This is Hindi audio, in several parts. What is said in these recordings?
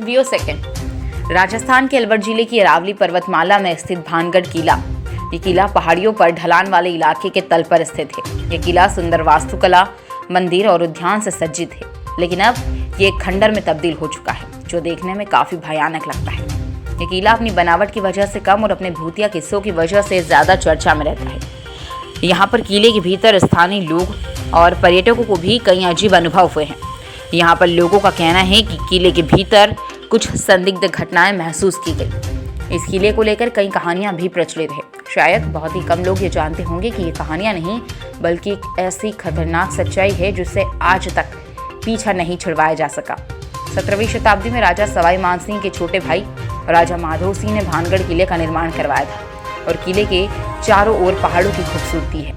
View second. राजस्थान के अलवर जिले की अरावली पर्वतमाला में स्थित भानगढ़ किला। ये किला पहाड़ियों पर ढलान वाले इलाके के तल पर स्थित है। ये किला सुंदर वास्तुकला, मंदिर और उद्यान से सज्जित है, लेकिन अब ये एक खंडर में तब्दील हो चुका है, जो देखने में काफी भयानक लगता है। ये किला अपनी बनावट की वजह से कम और अपने भूतिया किस्सों की वजह से ज्यादा चर्चा में रहता है। यहाँ पर किले के भीतर स्थानीय लोग और पर्यटकों को भी कई अजीब अनुभव हुए हैं। यहाँ पर लोगों का कहना है कि किले के भीतर कुछ संदिग्ध घटनाएं महसूस की गई। इस किले को लेकर कई कहानियां भी प्रचलित है। शायद बहुत ही कम लोग ये जानते होंगे कि ये कहानियां नहीं, बल्कि एक ऐसी खतरनाक सच्चाई है जिससे आज तक पीछा नहीं छुड़वाया जा सका। 17वीं शताब्दी में राजा सवाई मानसिंह के छोटे भाई राजा माधो सिंह ने भानगढ़ किले का निर्माण करवाया था, और किले के चारों ओर पहाड़ों की खूबसूरती है।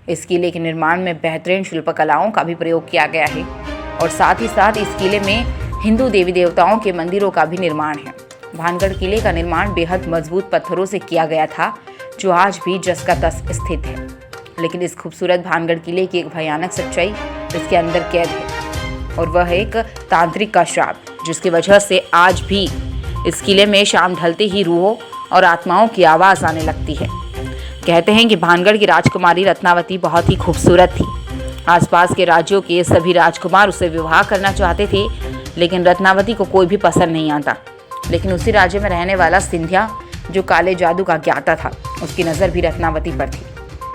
इस किले के निर्माण में बेहतरीन शिल्पकलाओं का भी प्रयोग किया गया है, और साथ ही साथ इस किले में हिंदू देवी देवताओं के मंदिरों का भी निर्माण है। भानगढ़ किले का निर्माण बेहद मजबूत पत्थरों से किया गया था, जो आज भी जस का तस स्थित है। लेकिन इस खूबसूरत भानगढ़ किले की एक भयानक सच्चाई इसके अंदर कैद है, और वह है एक तांत्रिक का श्राप, जिसकी वजह से आज भी इस किले में शाम ढलते ही रूहों और आत्माओं की आवाज़ आने लगती है। कहते हैं कि भानगढ़ की राजकुमारी रत्नावती बहुत ही खूबसूरत थी। आसपास के राज्यों के सभी राजकुमार उससे विवाह करना चाहते थे, लेकिन रत्नावती को कोई भी पसंद नहीं आता। लेकिन उसी राज्य में रहने वाला सिंधिया, जो काले जादू का ज्ञाता था, उसकी नज़र भी रत्नावती पर थी,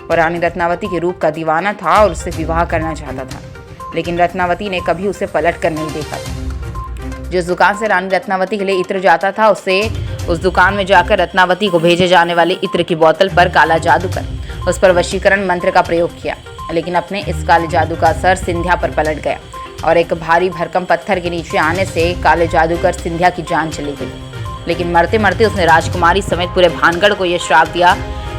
और रानी रत्नावती के रूप का दीवाना था और उससे विवाह करना चाहता था। लेकिन रत्नावती ने कभी उसे पलट कर नहीं देखा। जिस दुकान से रानी रत्नावती के लिए इत्र जाता था, उस दुकान में जाकर रत्नावती को भेजे जाने वाले इत्र की बोतल पर काला जादू कर उस पर वशीकरण मंत्र का प्रयोग किया। लेकिन अपने इस काले जादू का असर सिंधिया पर पलट गया, और एक भारी भरकम पत्थर के नीचे आने से काले जादूगर सिंधिया की जान चली गई। लेकिन मरते मरते उसने राजकुमारी समेत पूरे भानगढ़ को यह श्राप दिया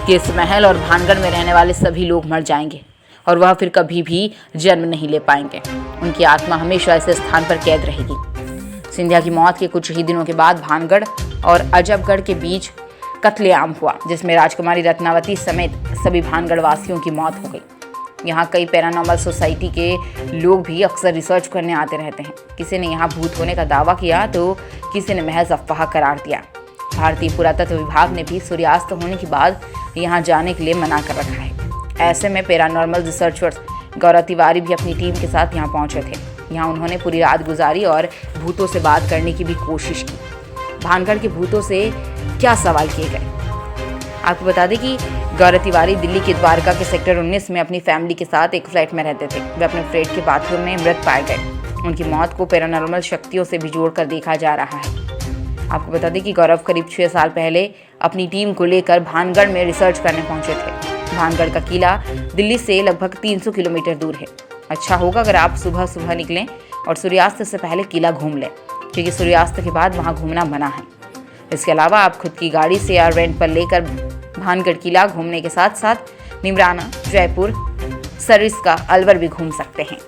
कि इस महल और भानगढ़ में रहने वाले सभी लोग मर जाएंगे, और वह फिर कभी भी जन्म नहीं ले पाएंगे। उनकी आत्मा हमेशा ऐसे स्थान पर कैद रहेगी। सिंधिया की मौत के कुछ ही दिनों के बाद भानगढ़ और अजबगढ़ के बीच कत्लेआम हुआ, जिसमें राजकुमारी रत्नावती समेत सभी भानगढ़ वासियों की मौत हो गई। यहाँ कई पैरानॉर्मल सोसाइटी के लोग भी अक्सर रिसर्च करने आते रहते हैं। किसी ने यहाँ भूत होने का दावा किया, तो किसी ने महज अफवाह करार दिया। भारतीय पुरातत्व विभाग ने भी सूर्यास्त होने के बाद यहाँ जाने के लिए मना कर रखा है। ऐसे में पैरानॉर्मल रिसर्चर्स गौरव तिवारी भी अपनी टीम के साथ यहाँ पहुँचे थे। यहाँ उन्होंने पूरी रात गुजारी और भूतों से बात करने की भी कोशिश की। भानगढ़ के भूतों से क्या सवाल किए गए, आपको बता दें कि गौरव तिवारी दिल्ली के द्वारका के सेक्टर 19 में अपनी फैमिली के साथ एक फ्लैट में रहते थे। वे अपने फ्लैट के बाथरूम में मृत पाए गए। उनकी मौत को पैरानॉर्मल शक्तियों से भी जोड़कर देखा जा रहा है। आपको बता दें कि गौरव करीब 6 साल पहले अपनी टीम को लेकर भानगढ़ में रिसर्च करने पहुंचे थे। भानगढ़ का किला दिल्ली से लगभग 300 किलोमीटर दूर है। अच्छा होगा अगर आप सुबह सुबह निकलें और सूर्यास्त से पहले किला घूम लें, क्योंकि सूर्यास्त के बाद वहाँ घूमना मना है। इसके अलावा आप खुद की गाड़ी से या रेंट पर लेकर भानगढ़ किला घूमने के साथ साथ निमराना, जयपुर, सरिस्का, अलवर भी घूम सकते हैं।